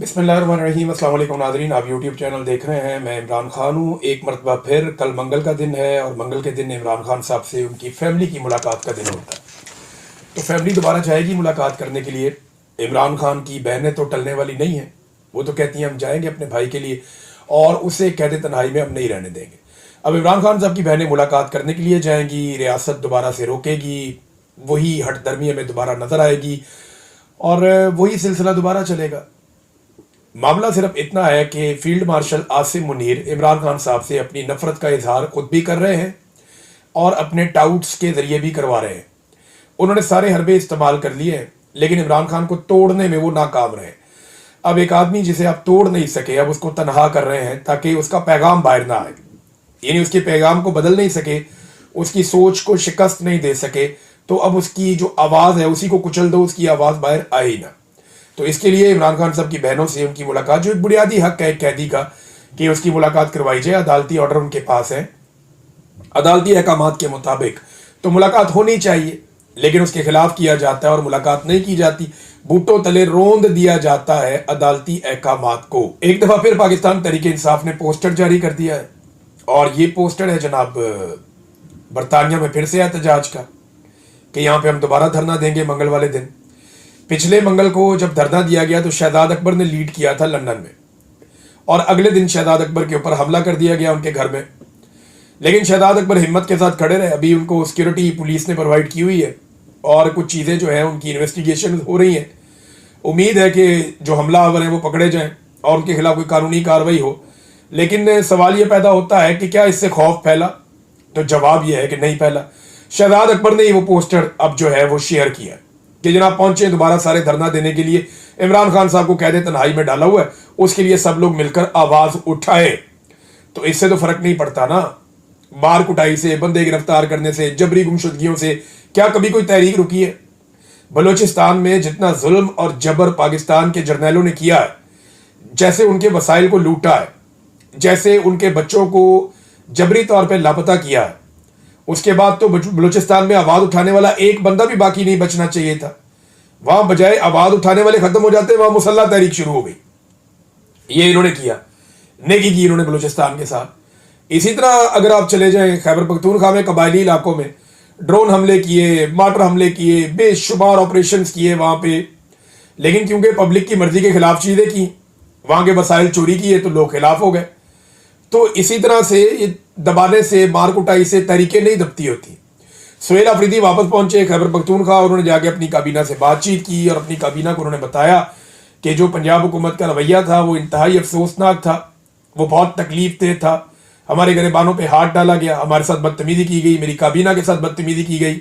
बिस्मिल्लाहिर्रहमानिर्रहीम। अस्सलाम वालेकुम नाज़रीन, आप यूट्यूब चैनल देख रहे हैं। मैं इमरान खान हूँ। एक मरतबा फिर कल मंगल का दिन है और मंगल के दिन इमरान खान साहब से उनकी फैमिली की मुलाकात का दिन होता है। तो फैमिली दोबारा जाएगी मुलाकात करने के लिए। इमरान खान की बहनें तो टलने वाली नहीं हैं। वो तो कहती हैं हम जाएंगे अपने भाई के लिए और उसे कैद तन्हाई में हम नहीं रहने देंगे। अब इमरान खान साहब की बहनें मुलाकात करने के लिए जाएंगी, रियासत दोबारा से रोकेगी, वही हठधर्मी हमें दोबारा नजर आएगी और वही सिलसिला दोबारा चलेगा। मामला सिर्फ इतना है कि फील्ड मार्शल आसिम मुनीर इमरान खान साहब से अपनी नफरत का इजहार खुद भी कर रहे हैं और अपने टाउट्स के जरिए भी करवा रहे हैं। उन्होंने सारे हरबे इस्तेमाल कर लिए हैं, लेकिन इमरान खान को तोड़ने में वो नाकाम रहे। अब एक आदमी जिसे आप तोड़ नहीं सके, अब उसको तनहा कर रहे हैं ताकि उसका पैगाम बाहर ना आए, यानी उसके पैगाम को बदल नहीं सके, उसकी सोच को शिकस्त नहीं दे सके, तो अब उसकी जो आवाज़ है उसी को कुचल दो, उसकी आवाज़ बाहर आए ही ना। तो इसके लिए इमरान खान साहब की बहनों से उनकी मुलाकात, जो एक बुनियादी हक है एक कैदी का कि उसकी मुलाकात करवाई जाए, अदालती ऑर्डर उनके पास है, अदालती अहकामात के मुताबिक तो मुलाकात होनी चाहिए, लेकिन उसके खिलाफ किया जाता है और मुलाकात नहीं की जाती। बूटों तले रोंद दिया जाता है अदालती अहकामात को। एक दफा फिर पाकिस्तान तहरीक इंसाफ ने पोस्टर जारी कर दिया है और ये पोस्टर है जनाब बरतानिया में फिर से एहतजाज का कि यहाँ पे हम दोबारा धरना देंगे मंगल वाले दिन। पिछले मंगल को जब धरना दिया गया तो शहजाद अकबर ने लीड किया था लंदन में और अगले दिन शहजाद अकबर के ऊपर हमला कर दिया गया उनके घर में, लेकिन शहजाद अकबर हिम्मत के साथ खड़े रहे। अभी उनको सिक्योरिटी पुलिस ने प्रोवाइड की हुई है और कुछ चीज़ें जो है उनकी इन्वेस्टिगेशन हो रही हैं। उम्मीद है कि जो हमलावर हैं वो पकड़े जाएं और उनके खिलाफ कोई कानूनी कार्रवाई हो। लेकिन सवाल ये पैदा होता है कि क्या इससे खौफ फैला? तो जवाब यह है कि नहीं फैला। शहजाद अकबर ने वो पोस्टर अब जो है वो शेयर किया कि जनाब पहुंचे दोबारा सारे धरना देने के लिए, इमरान खान साहब को कैद तन्हाई में डाला हुआ है, उसके लिए सब लोग मिलकर आवाज उठाए। तो इससे तो फर्क नहीं पड़ता ना, मार कुटाई से, बंदे गिरफ्तार करने से, जबरी गुमशुदगियों से क्या कभी कोई तहरीक रुकी है? बलूचिस्तान में जितना जुल्म और जबर पाकिस्तान के जर्नैलों ने किया है, जैसे उनके वसाइल को लूटा है, जैसे उनके बच्चों को जबरी तौर पर लापता किया है, उसके बाद तो बलूचिस्तान में आवाज उठाने वाला एक बंदा भी बाकी नहीं बचना चाहिए था। वहां बजाय आवाज उठाने वाले खत्म हो जाते, वहां मुसल्ला तहरीक शुरू हो गई। ये इन्होंने किया, नेकी की इन्होंने बलूचिस्तान के साथ। इसी तरह अगर आप चले जाएं खैबर पख्तूनख्वा में कबायली इलाकों में ड्रोन हमले किए, मार्टर हमले किए, बेशुमार ऑपरेशंस किए वहां पे, लेकिन क्योंकि पब्लिक की मर्जी के खिलाफ चीजें की, वहां के वसाइल चोरी किए तो लोग खिलाफ हो गए। तो इसी तरह से ये दबाने से, मार कुटाई से तहरीकें नहीं दबती होती। सुहेल अफरीदी वापस पहुंचे खैबर पख्तूनख्वा, उन्होंने जाके अपनी काबीना से बातचीत की और अपनी काबीना को उन्होंने बताया कि जो पंजाब हुकूमत का रवैया था वो इंतहाई अफसोसनाक था, वो बहुत तकलीफ दे था। हमारे गरीबानों पे हाथ डाला गया, हमारे साथ बदतमीजी की गई, मेरी काबीना के साथ बदतमीजी की गई,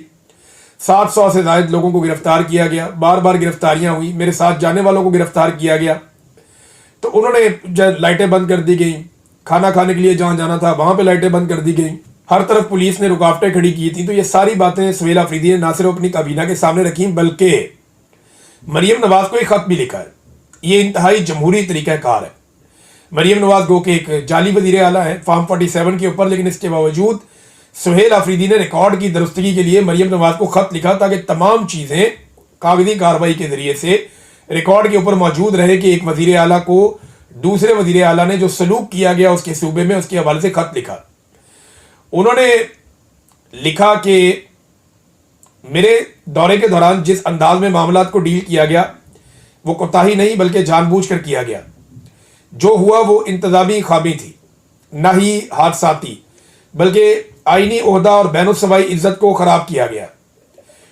700 से ज्यादा लोगों को गिरफ्तार किया गया, बार बार गिरफ्तारियां हुई, मेरे साथ जाने वालों को गिरफ्तार किया गया। तो उन्होंने लाइटें बंद कर दी गई, खाना खाने के लिए जहां जाना था वहां पे लाइटें बंद कर दी गई, हर तरफ पुलिस ने रुकावटें खड़ी की थी। तो ये सारी बातें सुहेल अफरीदी ने ना सिर्फ अपनी काबीना के सामने रखी, बल्कि मरियम नवाज को एक खत भी लिखा है। ये इंतहाई जमहूरी तरीक़ाकार है। मरियम नवाज गो के एक जाली वज़ीर आला है फॉर्म 47 के ऊपर, लेकिन इसके बावजूद सुहेल अफरीदी ने रिकॉर्ड की दुरुस्तगी के लिए मरियम नवाज को खत लिखा ताकि तमाम चीजें कागजी कार्रवाई के जरिए से रिकॉर्ड के ऊपर मौजूद रहे कि एक वज़ीर आला को दूसरे वज़ीर आला ने जो सलूक किया गया उसके सूबे में, उसके हवाले से खत लिखा। उन्होंने लिखा कि मेरे दौरे के दौरान जिस अंदाज में मामलात को डील किया गया वो कोताही नहीं बल्कि जानबूझकर किया गया। जो हुआ वो इंतजामी खामी थी, ना ही हादसाती, बल्कि आईनी ओहदा और बैनुस्सवाई इज्जत को खराब किया गया।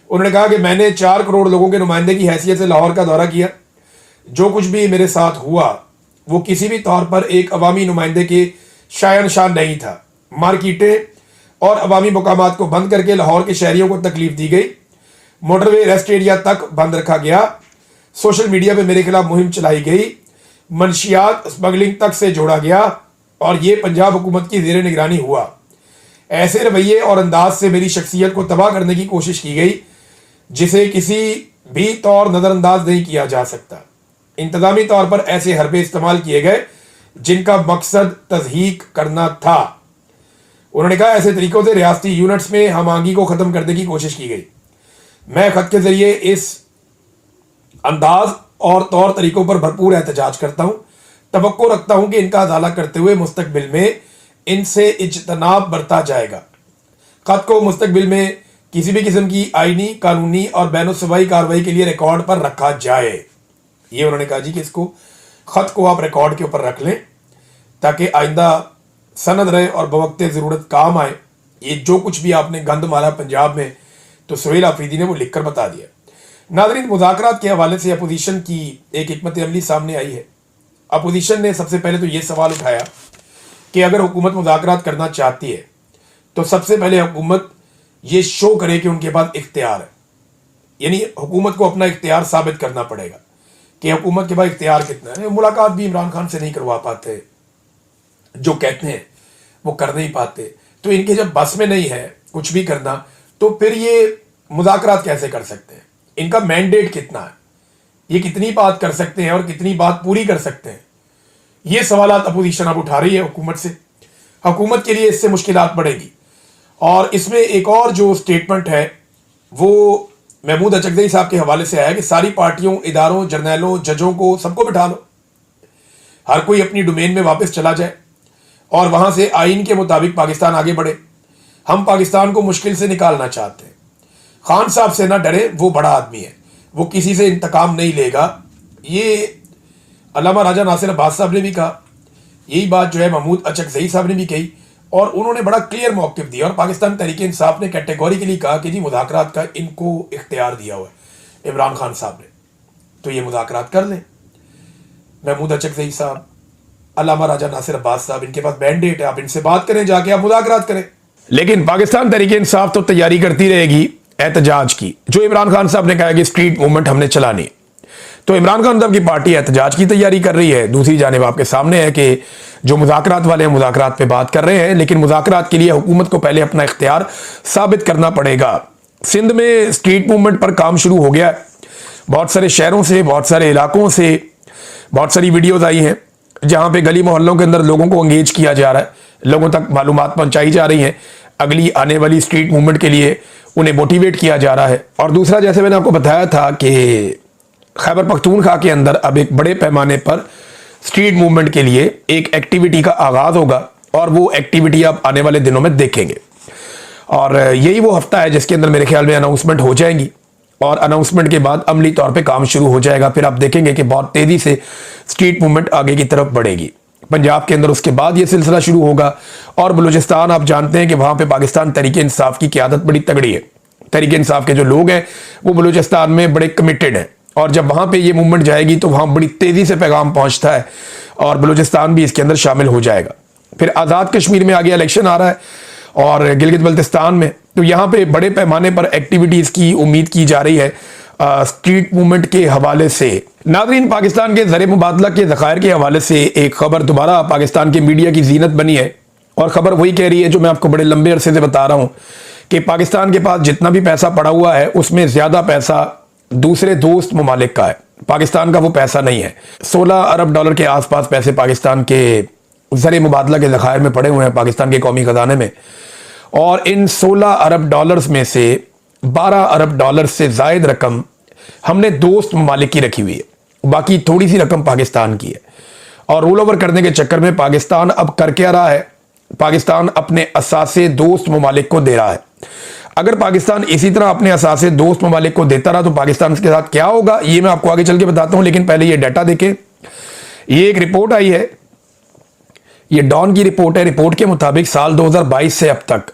उन्होंने कहा कि मैंने 4 करोड़ लोगों के नुमाइंदे की हैसियत से लाहौर का दौरा किया। जो कुछ भी मेरे साथ हुआ वो किसी भी तौर पर एक अवामी नुमाइंदे के शायन शान नहीं था। मार्केटें और अवामी मकामात को बंद करके लाहौर के शहरियों को तकलीफ दी गई। मोटरवे रेस्ट एरिया तक बंद रखा गया। सोशल मीडिया पे मेरे खिलाफ मुहिम चलाई गई। मनशियात स्मगलिंग तक से जोड़ा गया और ये पंजाब हुकूमत की ज़ेर निगरानी हुआ। ऐसे रवैये और अंदाज से मेरी शख्सियत को तबाह करने की कोशिश की गई जिसे किसी भी तौर नज़रअंदाज नहीं किया जा सकता। इंतजामी तौर पर ऐसे हरबे इस्तेमाल किए गए जिनका मकसद तज़हीक करना था। उन्होंने कहा ऐसे तरीकों से रियासती यूनिट्स में हमआहंगी को ख़त्म करने की कोशिश की गई। मैं खत के ज़रिए इस अंदाज और तौर तरीकों पर भरपूर एहतजाज करता हूं। तवक्को रखता हूं कि इनका अजाला करते हुए मुस्तकबिल में इनसे इज्तनाब बरता जाएगा। खत को मुस्तकबिल में किसी भी किस्म की आईनी, कानूनी और बैनुस्सबाई कार्रवाई के लिए रिकॉर्ड पर रखा जाए। ये उन्होंने कहा जी कि इसको खत को आप रिकॉर्ड के ऊपर रख लें ताकि आइंदा सनद रहे और बवक्ते ज़रूरत काम आए। ये जो कुछ भी आपने गंद मारा पंजाब में, तो सुहेल आफरीदी ने वो लिखकर बता दिया। नाज़रीन, मुज़ाकरात के हवाले से अपोजिशन की एक हिकमत अमली सामने आई है। अपोजिशन ने सबसे पहले तो ये सवाल उठाया कि अगर हुकूमत मुज़ाकरात करना चाहती है तो सबसे पहले हुकूमत ये शो करे कि उनके पास इख्तियार है, यानी हुकूमत को अपना इख्तियार साबित करना पड़ेगा कि हुकूमत के पास इख्तियार कितना है। मुलाकात भी इमरान खान से नहीं करवा पाते, जो कहते हैं वो कर नहीं पाते, तो इनके जब बस में नहीं है कुछ भी करना, तो फिर ये मुज़ाकरात कैसे कर सकते हैं? इनका मैंडेट कितना है? ये कितनी बात कर सकते हैं और कितनी बात पूरी कर सकते हैं? ये सवालात अपोजिशन अब उठा रही है हुकूमत से। हुकूमत के लिए इससे मुश्किलात बढ़ेगी। और इसमें एक और जो स्टेटमेंट है वो महमूद अचकज़ई साहब के हवाले से आया कि सारी पार्टियों, इदारों, जर्नैलों, जजों को सबको बिठा लो, हर कोई अपनी डोमेन में वापस चला जाए और वहां से आइन के मुताबिक पाकिस्तान आगे बढ़े। हम पाकिस्तान को मुश्किल से निकालना चाहते हैं। खान साहब से ना डरे, वो बड़ा आदमी है, वो किसी से इंतकाम नहीं लेगा। ये अल्लामा राजा नासिर अब्बास साहब ने भी कहा, यही बात जो है महमूद अचकज़ई साहब ने भी कही, और उन्होंने बड़ा क्लियर मौक़िफ़ दिया। और पाकिस्तान तहरीक इंसाफ ने कैटेगोरिकली कहा कि जी मुज़ाकरात का इनको इख्तियार दिया हुआ है इमरान खान साहब ने, तो ये मुज़ाकरात कर लें। महमूद अचकज़ई साहब, अल्लामा राजा नासिर अब्बास साहब, इनके पास मैंडेट है, आप इनसे बात करें, जाके आप मुज़ाकरात करें। लेकिन पाकिस्तान तहरीक इंसाफ तो तैयारी करती रहेगी एहतजाज की। जो इमरान खान साहब ने कहा कि स्ट्रीट मूवमेंट हमने चलानी, तो इमरान खान साहब की पार्टी एहतजाज की तैयारी कर रही है। दूसरी जानिब आपके सामने है कि जो मुज़ाकरात वाले हैं मुज़ाकरात पे बात कर रहे हैं, लेकिन मुज़ाकरात के लिए हुकूमत को पहले अपना इख्तियार साबित करना पड़ेगा। सिंध में स्ट्रीट मूवमेंट पर काम शुरू हो गया है। बहुत सारे शहरों से, बहुत सारे इलाकों से बहुत सारी वीडियोज़ आई हैं जहाँ पे गली मोहल्लों के अंदर लोगों को एंगेज किया जा रहा है, लोगों तक मालूमात पहुँचाई जा रही हैं, अगली आने वाली स्ट्रीट मूवमेंट के लिए उन्हें मोटिवेट किया जा रहा है। और दूसरा, जैसे मैंने आपको बताया था कि खैबर पख्तूनख्वा के अंदर अब एक बड़े पैमाने पर स्ट्रीट मूवमेंट के लिए एक एक्टिविटी का आगाज होगा, और वो एक्टिविटी आप आने वाले दिनों में देखेंगे। और यही वो हफ्ता है जिसके अंदर मेरे ख्याल में अनाउंसमेंट हो जाएंगी, और अनाउंसमेंट के बाद अमली तौर पे काम शुरू हो जाएगा। फिर आप देखेंगे कि बहुत तेजी से स्ट्रीट मूवमेंट आगे की तरफ बढ़ेगी पंजाब के अंदर। उसके बाद ये सिलसिला शुरू होगा। और बलूचिस्तान, आप जानते हैं कि वहां पे पाकिस्तान तहरीक इंसाफ की क़यादत बड़ी तगड़ी है। तहरीक इंसाफ के जो लोग हैं वो बलूचिस्तान में बड़े कमिटेड हैं, और जब वहां पे ये मूवमेंट जाएगी तो वहां बड़ी तेजी से पैगाम पहुंचता है, और बलूचिस्तान भी इसके अंदर शामिल हो जाएगा। फिर आज़ाद कश्मीर में आगे इलेक्शन आ रहा है, और गिलगित बल्तिस्तान में, तो यहाँ पे बड़े पैमाने पर एक्टिविटीज़ की उम्मीद की जा रही है स्ट्रीट मूवमेंट के हवाले से। नाज़रीन, पाकिस्तान के ज़र मुबादला के ज़खायर के हवाले से एक खबर दोबारा पाकिस्तान के मीडिया की जीनत बनी है, और ख़बर वही कह रही है जो मैं आपको बड़े लंबे अरसे से बता रहा हूँ कि पाकिस्तान के पास जितना भी पैसा पड़ा हुआ है उसमें ज़्यादा पैसा दूसरे दोस्त ममालिक का है, पाकिस्तान का वो पैसा नहीं है। 16 अरब डॉलर के आसपास पैसे पाकिस्तान के ज़र मुबादला के ज़खायर में पड़े हुए हैं, पाकिस्तान के कौमी ख़जाने में। और इन 16 अरब डॉलर्स में से 12 अरब डॉलर से ज़ायद रकम हमने दोस्त ममालिक की रखी हुई है, बाकी थोड़ी सी रकम पाकिस्तान की है। और रोल ओवर करने के चक्कर में पाकिस्तान अब कर क्या रहा है, पाकिस्तान अपने असासे दोस्त ममालिक को दे रहा है। अगर पाकिस्तान इसी तरह अपने असासे दोस्त ममालिक को देता रहा तो पाकिस्तान के साथ क्या होगा, ये मैं आपको आगे चल के बताता हूं। लेकिन पहले ये डाटा देखें। ये एक रिपोर्ट आई है, ये डॉन की रिपोर्ट है। रिपोर्ट के मुताबिक साल 2022 से अब तक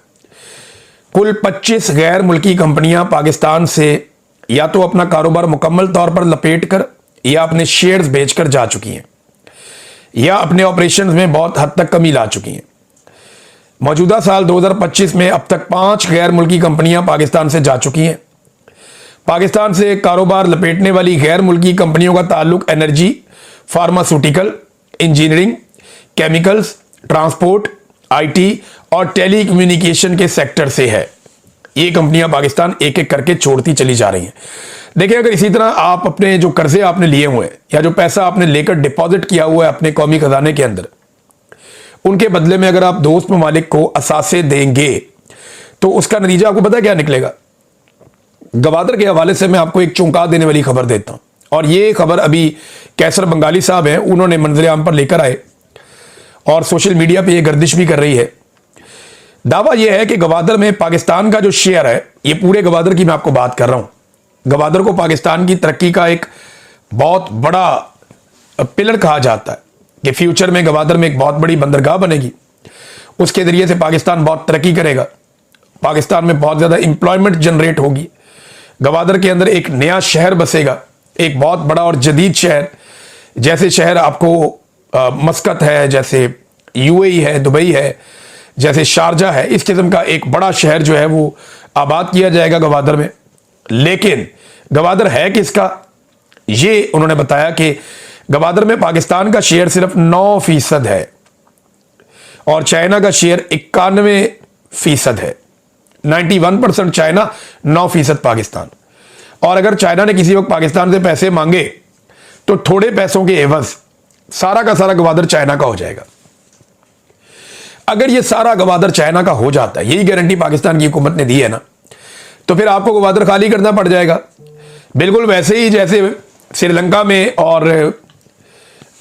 कुल 25 गैर मुल्की कंपनियां पाकिस्तान से या तो अपना कारोबार मुकम्मल तौर पर लपेट कर, या अपने शेयर्स बेचकर जा चुकी हैं, या अपने ऑपरेशंस में बहुत हद तक कमी ला चुकी हैं। मौजूदा साल 2025 में अब तक 5 गैर मुल्की कंपनियां पाकिस्तान से जा चुकी हैं। पाकिस्तान से कारोबार लपेटने वाली गैर मुल्की कंपनियों का ताल्लुक energy, pharmaceutical, engineering, chemicals, transport, IT और टेली कम्युनिकेशन के सेक्टर से है। ये कंपनियां पाकिस्तान एक एक करके छोड़ती चली जा रही हैं। देखिए, अगर इसी तरह आप अपने जो कर्जे आपने लिए हुए हैं या जो पैसा आपने लेकर डिपॉजिट किया हुआ है अपने कौमी खजाने के अंदर, उनके बदले में अगर आप दोस्त ममालिक को असासे देंगे तो उसका नतीजा आपको पता क्या निकलेगा। गवादर के हवाले से मैं आपको एक चौंका देने वाली खबर देता हूं। और ये खबर अभी कैसर बंगाली साहब हैं, उन्होंने मंजर आम पर लेकर आए और सोशल मीडिया पे ये गर्दिश भी कर रही है। दावा यह है कि गवादर में पाकिस्तान का जो शेयर है, ये पूरे गवादर की मैं आपको बात कर रहा हूं। गवादर को पाकिस्तान की तरक्की का एक बहुत बड़ा पिलर कहा जाता है कि फ्यूचर में गवादर में एक बहुत बड़ी बंदरगाह बनेगी, उसके जरिए से पाकिस्तान बहुत तरक्की करेगा, पाकिस्तान में बहुत ज़्यादा एम्प्लॉयमेंट जनरेट होगी, गवादर के अंदर एक नया शहर बसेगा, एक बहुत बड़ा और जदीद शहर। जैसे शहर आपको मस्कत है, जैसे यूएई है, दुबई है, जैसे शारजा है, इस किस्म का एक बड़ा शहर जो है वो आबाद किया जाएगा गवादर में। लेकिन गवादर है किसका, ये उन्होंने बताया कि गवादर में पाकिस्तान का शेयर सिर्फ 9% है और चाइना का शेयर 91% है। 91% चाइना, 9% पाकिस्तान। और अगर चाइना ने किसी वक्त पाकिस्तान से पैसे मांगे तो थोड़े पैसों के एवज सारा का सारा गवादर चाइना का हो जाएगा। अगर ये सारा गवादर चाइना का हो जाता है, यही गारंटी पाकिस्तान की हुकूमत ने दी है ना, तो फिर आपको गवादर खाली करना पड़ जाएगा। बिल्कुल वैसे ही जैसे श्रीलंका में और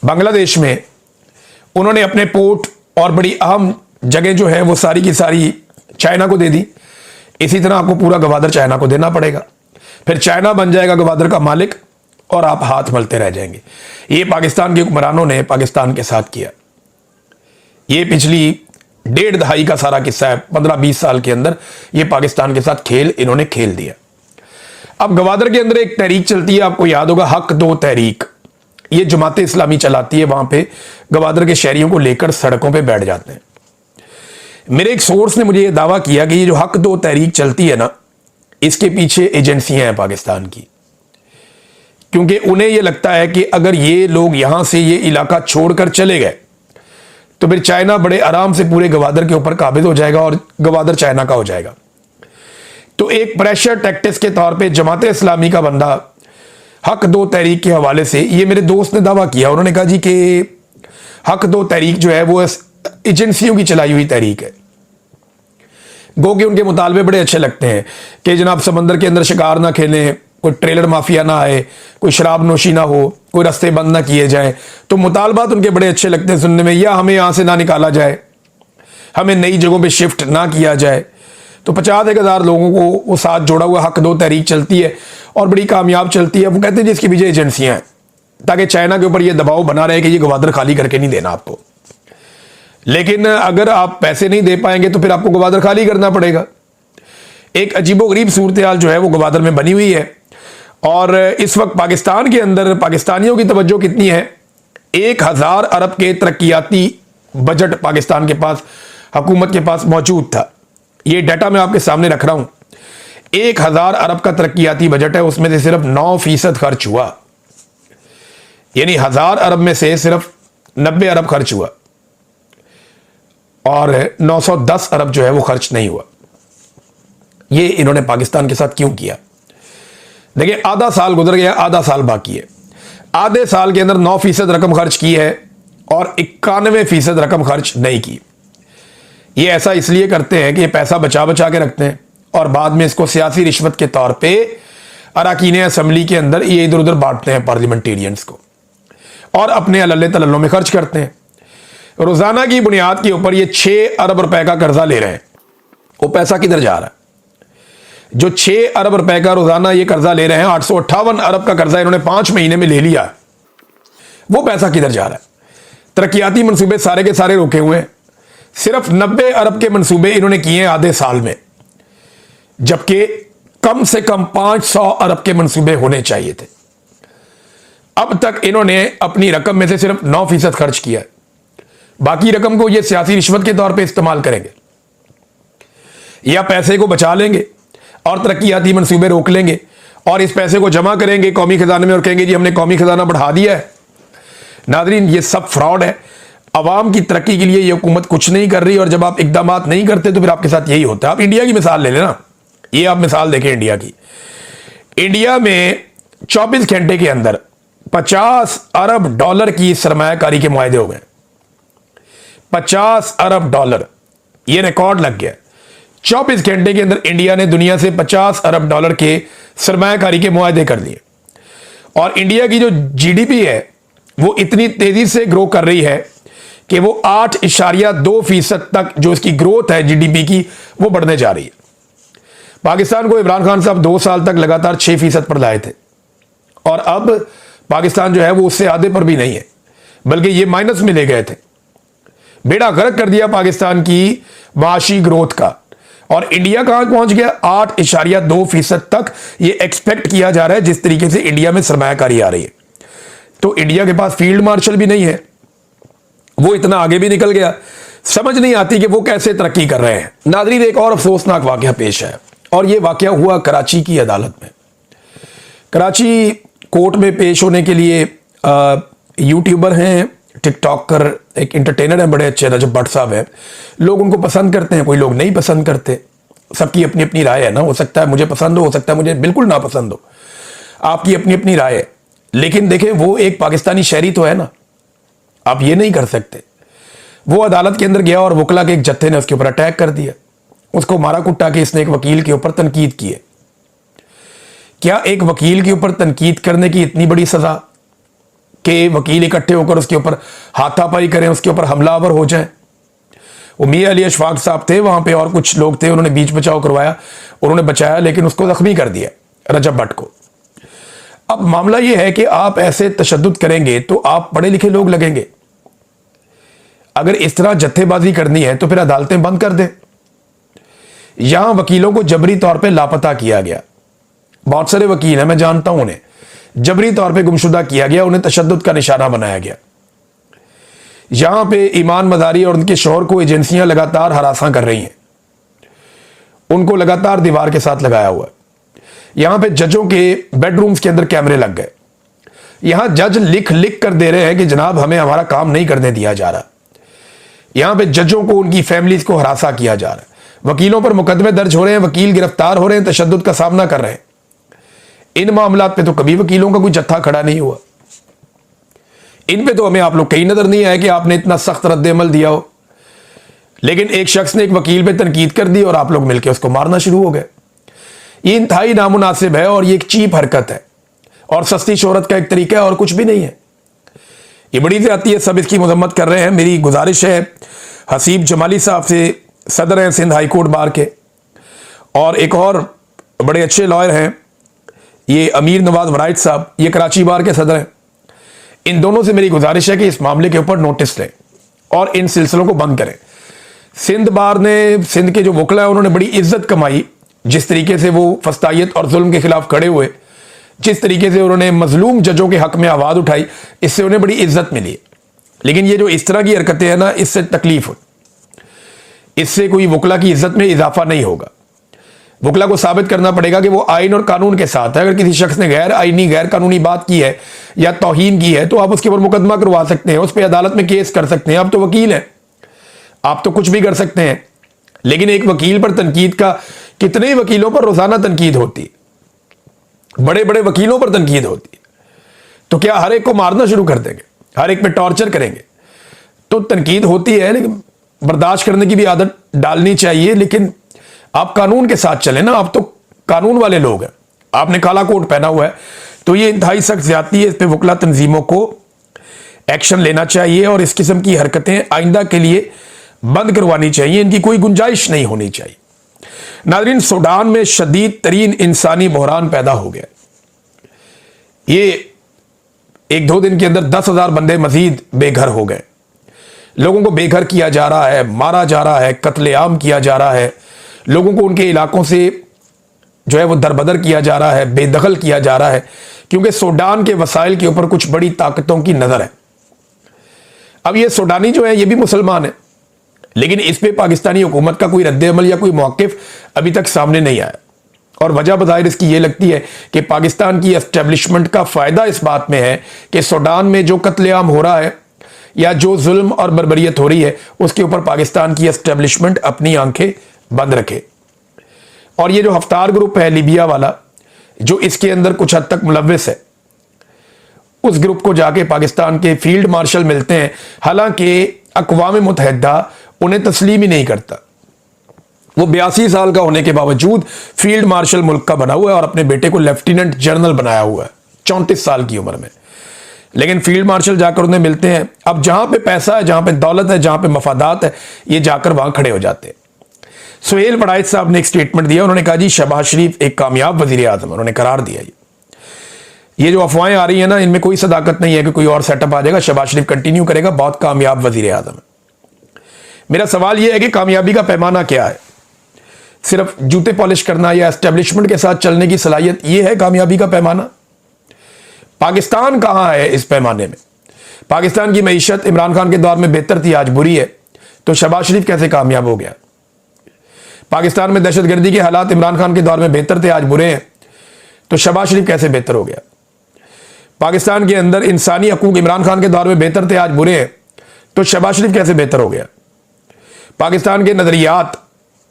बांग्लादेश में उन्होंने अपने पोर्ट और बड़ी अहम जगह जो है वो सारी की सारी चाइना को दे दी, इसी तरह आपको पूरा गवादर चाइना को देना पड़ेगा। फिर चाइना बन जाएगा गवादर का मालिक और आप हाथ मलते रह जाएंगे। ये पाकिस्तान के हुक्मरानों ने पाकिस्तान के साथ किया। ये पिछली 1.5 दहाई का सारा किस्सा है। 15-20 साल के अंदर ये पाकिस्तान के साथ खेल इन्होंने खेल दिया। अब गवादर के अंदर एक तहरीक चलती है, आपको याद होगा, हक दो तहरीक। ये जमात इस्लामी चलाती है, वहां पे गवादर के शहरियों को लेकर सड़कों पे बैठ जाते हैं। मेरे एक सोर्स ने मुझे ये दावा किया कि ये जो हक दो तहरीक चलती है ना, इसके पीछे एजेंसियां हैं पाकिस्तान की, क्योंकि उन्हें यह लगता है कि अगर ये लोग यहां से ये इलाका छोड़कर चले गए तो फिर चाइना बड़े आराम से पूरे गवादर के ऊपर काबिज हो जाएगा और गवादर चाइना का हो जाएगा। तो एक प्रेशर टैक्टिक्स के तौर पे जमात इस्लामी का बंदा हक दो तहरीक के हवाले से, ये मेरे दोस्त ने दावा किया, उन्होंने कहा जी कि हक दो तहरीक जो है वो एजेंसियों की चलाई हुई तहरीक है। गो कि उनके मुतालबे बड़े अच्छे लगते हैं कि जनाब समंदर के अंदर शिकार ना खेलें, कोई ट्रेलर माफिया ना आए, कोई शराब नोशी ना हो, कोई रास्ते बंद ना किए जाएं। तो मुतालबात उनके बड़े अच्छे लगते हैं सुनने में, या हमें यहाँ से ना निकाला जाए, हमें नई जगहों पे शिफ्ट ना किया जाए। तो 50,000 लोगों को वो साथ जोड़ा हुआ हक दो तहरीक चलती है और बड़ी कामयाब चलती है। वो कहते हैं जिसकी पीछे एजेंसियां हैं, ताकि चाइना के ऊपर ये दबाव बना रहे कि ये गवादर खाली करके नहीं देना आपको। लेकिन अगर आप पैसे नहीं दे पाएंगे तो फिर आपको गवादर खाली करना पड़ेगा। एक अजीबोगरीब सूरत हाल जो है वो गवादर में बनी हुई है। और इस वक्त पाकिस्तान के अंदर पाकिस्तानियों की तवज्जो कितनी है, 1000 अरब के तरक्याती बजट पाकिस्तान के पास, हुकूमत के पास मौजूद था। ये डाटा मैं आपके सामने रख रहा हूं। 1000 अरब का तरक्याती बजट है, उसमें से सिर्फ 9% खर्च हुआ, यानी 1000 अरब में से सिर्फ 90 अरब खर्च हुआ और 910 अरब जो है वो खर्च नहीं हुआ। ये इन्होंने पाकिस्तान के साथ क्यों किया? देखिए, आधा साल गुजर गया, आधा साल बाकी है। आधे साल के अंदर 9% रकम खर्च की है और 91% रकम खर्च नहीं की। ये ऐसा इसलिए करते हैं कि ये पैसा बचा बचा के रखते हैं और बाद में इसको सियासी रिश्वत के तौर पे अरकान असेंबली के अंदर ये इधर उधर बांटते हैं पार्लियामेंटेरियंस को और अपने अल्ले तल्लों में खर्च करते हैं। रोजाना की बुनियाद के ऊपर ये 6 अरब रुपए का कर्जा ले रहे हैं। वो पैसा किधर जा रहा है? जो 6 अरब रुपए का रोजाना ये कर्जा ले रहे हैं, 858 अरब का कर्जा इन्होंने 5 महीने में ले लिया, वो पैसा किधर जा रहा है? तरक्याती मंसूबे सारे के सारे रोके हुए हैं। सिर्फ 90 अरब के मंसूबे इन्होंने किए हैं आधे साल में, जबकि कम से कम 500 अरब के मंसूबे होने चाहिए थे। अब तक इन्होंने अपनी रकम में से सिर्फ 9% खर्च किया है। बाकी रकम को ये सियासी रिश्वत के तौर पे इस्तेमाल करेंगे या पैसे को बचा लेंगे और तरक्याती मंसूबे रोक लेंगे और इस पैसे को जमा करेंगे कौमी खजाने में और कहेंगे जी हमने कौमी खजाना बढ़ा दिया है। नादरीन, ये सब फ्रॉड है। अवाम की तरक्की के लिए ये हुकूमत कुछ नहीं कर रही और जब आप इकदाम नहीं करते तो फिर आपके साथ यही होता है। आप इंडिया की मिसाल ले लेना, ये आप मिसाल देखें इंडिया की। इंडिया में 24 घंटे के अंदर 50 अरब डॉलर की सरमायाकारी के मुआहदे हो गए। 50 अरब डॉलर, ये रिकॉर्ड लग गया। 24 घंटे के अंदर इंडिया ने दुनिया से 50 अरब डॉलर के सरमायाकारी के मुआहदे कर दिए और इंडिया की जो जीडीपी है वो इतनी तेजी से ग्रो कर रही है कि वो 8.2% तक जो इसकी ग्रोथ है जीडीपी की वो बढ़ने जा रही है। पाकिस्तान को इमरान खान साहब 2 साल तक लगातार 6% पर लाए थे और अब पाकिस्तान जो है वो उससे आधे पर भी नहीं है, बल्कि ये माइनस में ले गए थे। बेड़ा गर्क कर दिया पाकिस्तान की माशी ग्रोथ का। और इंडिया कहां पहुंच गया? 8.2% तक ये एक्सपेक्ट किया जा रहा है जिस तरीके से इंडिया में सरमायाकारी आ रही है। तो इंडिया के पास फील्ड मार्शल भी नहीं है, वो इतना आगे भी निकल गया। समझ नहीं आती कि वो कैसे तरक्की कर रहे हैं। नाज़रीन, एक और अफसोसनाक वाकया पेश है और यह वाकया हुआ कराची की अदालत में। कराची कोर्ट में पेश होने के लिए यूट्यूबर हैं, टिकटॉकर, एक इंटरटेनर है बड़े अच्छे, रजब भट्ट साहब है। लोग उनको पसंद करते हैं, कोई लोग नहीं पसंद करते। सबकी अपनी अपनी राय है ना, हो सकता है मुझे पसंद हो सकता है मुझे बिल्कुल ना पसंद हो, आपकी अपनी अपनी राय है। लेकिन देखें, वो एक पाकिस्तानी शहरी तो है ना, आप ये नहीं कर सकते। वो अदालत के अंदर गया और वकला के एक जत्थे ने उसके ऊपर अटैक कर दिया, उसको मारा कुट्टा के इसने एक वकील के ऊपर तनकीद की है। क्या एक वकील के ऊपर तनकीद करने की इतनी बड़ी सजा कि वकील इकट्ठे होकर उसके ऊपर हाथापाई करें, उसके ऊपर हमलावर हो जाए? वो मियां अली अशफाक साहब थे वहां पे और कुछ लोग थे, उन्होंने बीच बचाव करवाया, उन्होंने बचाया, लेकिन उसको जख्मी कर दिया रजब भट्ट को। अब मामला यह है कि आप ऐसे तशद्दुद करेंगे तो आप पढ़े लिखे लोग लगेंगे। अगर इस तरह जत्थेबाजी करनी है तो फिर अदालतें बंद कर दें। यहां वकीलों को जबरी तौर पे लापता किया गया, बहुत सारे वकील हैं, मैं जानता हूं, उन्हें जबरी तौर पे गुमशुदा किया गया, उन्हें तशद्दुद का निशाना बनाया गया। यहां पे ईमान मजारी और उनके शोहर को एजेंसियां लगातार हरासा कर रही हैं, उनको लगातार दीवार के साथ लगाया हुआ है। यहां पे जजों के बेडरूम्स के अंदर कैमरे लग गए। यहां जज लिख लिख कर दे रहे हैं कि जनाब हमें हमारा काम नहीं करने दिया जा रहा। यहां पे जजों को, उनकी फैमिलीज को हरासा किया जा रहा है। वकीलों पर मुकदमे दर्ज हो रहे हैं, वकील गिरफ्तार हो रहे हैं, तशद्दुद का सामना कर रहे हैं। इन मामलात पे तो कभी वकीलों का कोई जत्था खड़ा नहीं हुआ। इन पे तो हमें आप लोग कहीं नजर नहीं आया कि आपने इतना सख्त रद्द-ए-अमल दिया हो। लेकिन एक शख्स ने एक वकील पे तनकीद कर दी और आप लोग मिलकर उसको मारना शुरू हो गए। ये इंतहाई नामुनासिब है और ये एक चीप हरकत है और सस्ती शोहरत का एक तरीका है और कुछ भी नहीं है। ये बड़ी ज्यादती है, सब इसकी मजम्मत कर रहे हैं। मेरी गुजारिश है हसीब जमाली साहब से, सदर हैं सिंध हाई कोर्ट बार के, और एक और बड़े अच्छे लॉयर हैं ये अमीर नवाज वराइट साहब, ये कराची बार के सदर हैं। इन दोनों से मेरी गुजारिश है कि इस मामले के ऊपर नोटिस लें और इन सिलसिलों को बंद करें। सिंध बार ने, सिंध के जो वकला है उन्होंने बड़ी इज्जत कमाई, जिस तरीके से वो फस्तायत और जुल्म के खिलाफ खड़े हुए, जिस तरीके से उन्होंने मजलूम जजों के हक में आवाज उठाई, इससे उन्हें बड़ी इज्जत मिली। लेकिन ये जो इस तरह की हरकतें हैं ना, इससे तकलीफ हो, इससे कोई वकला की इज्जत में इजाफा नहीं होगा। वकला को साबित करना पड़ेगा कि वो आइन और कानून के साथ है। अगर किसी शख्स ने गैर आइनी, गैर कानूनी बात की है या तौहीन की है तो आप उसके ऊपर मुकदमा करवा सकते हैं, उस पर अदालत में केस कर सकते हैं। आप तो वकील हैं, आप तो कुछ भी कर सकते हैं। लेकिन एक वकील पर तनकीद का, कितने वकीलों पर रोजाना तनकीद होती है, बड़े बड़े वकीलों पर तनकीद होती है। तो क्या हर एक को मारना शुरू कर देंगे, हर एक पे टॉर्चर करेंगे? तो तनकीद होती है, लेकिन बर्दाश्त करने की भी आदत डालनी चाहिए। लेकिन आप कानून के साथ चले ना, आप तो कानून वाले लोग हैं, आपने काला कोट पहना हुआ है। तो ये इंतहाई सख्त ज्यादती है, इस पे वकला तंजीमों को एक्शन लेना चाहिए और इस किस्म की हरकतें आइंदा के लिए बंद करवानी चाहिए, इनकी कोई गुंजाइश नहीं होनी चाहिए। नाज़रीन, सूडान में शदीद तरीन इंसानी बहरान पैदा हो गया। ये 1-2 दिन के अंदर 10,000 बंदे मजीद बेघर हो गए। लोगों को बेघर किया जा रहा है, मारा जा रहा है, कत्लेआम किया जा रहा है, लोगों को उनके इलाकों से जो है वो दरबदर किया जा रहा है, बेदखल किया जा रहा है, क्योंकि सूडान के वसाइल के ऊपर कुछ बड़ी ताकतों की नजर है। अब ये सूडानी जो है ये भी मुसलमान है, लेकिन इस पे पाकिस्तानी हुकूमत का कोई रद्द-ए-अमल या कोई मौक़िफ़ अभी तक सामने नहीं आया। और वजह बज़ाहिर इसकी ये लगती है कि पाकिस्तान की एस्टेब्लिशमेंट का फ़ायदा इस बात में है कि सूडान में जो कत्लेआम हो रहा है या जो जुल्म और बर्बरियत हो रही है, उसके ऊपर पाकिस्तान की एस्टेब्लिशमेंट अपनी आंखें बंद रखे। और ये जो हफ्तार ग्रुप है लीबिया वाला, जो इसके अंदर कुछ हद तक मुलव्विस है, उस ग्रुप को जाके पाकिस्तान के फील्ड मार्शल मिलते हैं, हालांकि अक़वाम मुत्तहिदा उन्हें तस्लीम ही नहीं करता। वो 82 साल का होने के बावजूद फील्ड मार्शल मुल्क का बना हुआ है और अपने बेटे को लेफ्टिनेंट जनरल बनाया हुआ है। 34 साल की उम्र में। लेकिन फील्ड मार्शल जाकर उन्हें मिलते हैं। अब जहां पे पैसा है, जहां पे दौलत है, जहां पे मफादात है, ये जाकर वहां खड़े हो जाते हैं। सुहेल बड़ाइच साहब ने एक स्टेटमेंट दिया, उन्होंने कहा जी शहबाज शरीफ एक कामयाब वजीर आजम, उन्होंने करार दिया। ये जो अफवाहें आ रही है ना, इनमें कोई सदाकत नहीं है कि कोई और सेटअप आ जाएगा, शहबाज शरीफ कंटिन्यू करेगा, बहुत कामयाब वजीर आजम है। मेरा सवाल यह है कि कामयाबी का पैमाना क्या है? सिर्फ जूते पॉलिश करना या एस्टेब्लिशमेंट के साथ चलने की सलाहियत, यह है कामयाबी का पैमाना? पाकिस्तान कहां है इस पैमाने में? पाकिस्तान की मईशत इमरान खान के दौर में बेहतर थी, आज बुरी है, तो शहबाज शरीफ कैसे कामयाब हो गया? पाकिस्तान में दहशतगर्दी के हालात इमरान खान के दौर में बेहतर थे, आज बुरे हैं, तो शहबाज शरीफ कैसे बेहतर हो गया? पाकिस्तान के अंदर इंसानी हकूक इमरान खान के दौर में बेहतर थे, आज बुरे हैं, तो शहबाज शरीफ कैसे बेहतर हो गया? पाकिस्तान के नजरियात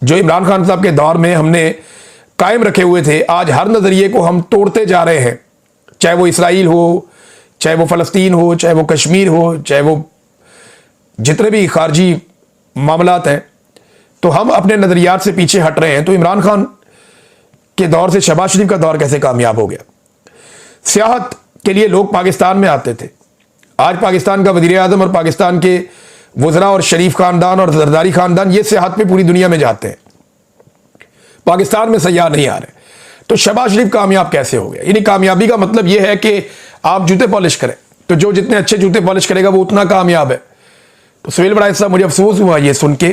जो इमरान खान साहब के दौर में हमने कायम रखे हुए थे, आज हर नजरिए को हम तोड़ते जा रहे हैं, चाहे वो इसराइल हो, चाहे वो फलस्तीन हो, चाहे वो कश्मीर हो, चाहे वो जितने भी खारजी मामलात हैं, तो हम अपने नजरियात से पीछे हट रहे हैं। तो इमरान खान के दौर से शहबाज शरीफ का दौर कैसे कामयाब हो गया? सियाहत के लिए लोग पाकिस्तान में आते थे, आज पाकिस्तान का वजीर आजम और पाकिस्तान के वज़रा और शरीफ खानदान और जरदारी खानदान ये सियाहत पे पूरी दुनिया में जाते हैं, पाकिस्तान में सयाह नहीं आ रहे। तो शहबाज शरीफ कामयाब कैसे हो गया? यानी कामयाबी का मतलब यह है कि आप जूते पॉलिश करें, तो जो जितने अच्छे जूते पॉलिश करेगा वो उतना कामयाब है। तो सुहेल बड़ाइच साहब, मुझे अफसोस हुआ ये सुन के,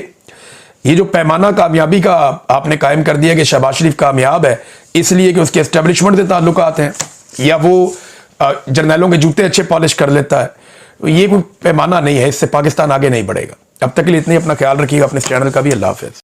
ये जो पैमाना कामयाबी का आपने कायम कर दिया कि शहबाज शरीफ कामयाब है इसलिए कि उसके एस्टेब्लिशमेंट से ताल्लुकात हैं या वो जर्नैलों के जूते अच्छे पॉलिश कर लेता है, तो ये कोई पैमाना नहीं है, इससे पाकिस्तान आगे नहीं बढ़ेगा। अब तक के लिए इतनी, अपना ख्याल रखिएगा, अपने चैनल का भी। अल्लाह हाफ़िज़।